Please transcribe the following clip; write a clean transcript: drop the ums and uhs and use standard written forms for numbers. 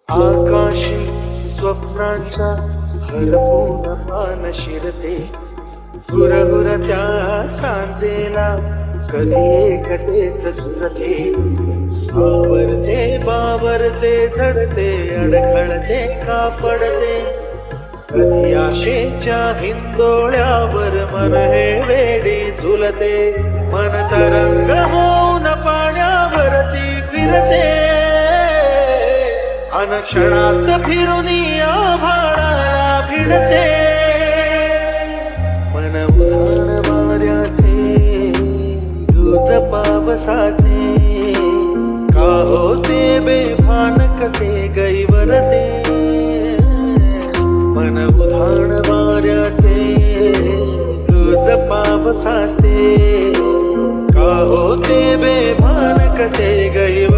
आकाशी स्वप्नांच्या हरपून पान शिरते, हुरहुर त्या सांजेला कधी एकटेच झुरते. सावरते बावरते झडते, अडखळते का पडते, कधी आशेच्या हिंदोळ्यावर मन हे वेडी झुलते. मन तरंग होऊन पाण्यावरती फिरते, अनक्षणात फिरून आभाळाला भिडते. मन उधाण वाऱ्याचे, दूज पावसाचे, का होते बेभान कसे गैवरते. मन उधाण वाऱ्याचे, दूज पावसाचे, का होते बेभान कसे गैवर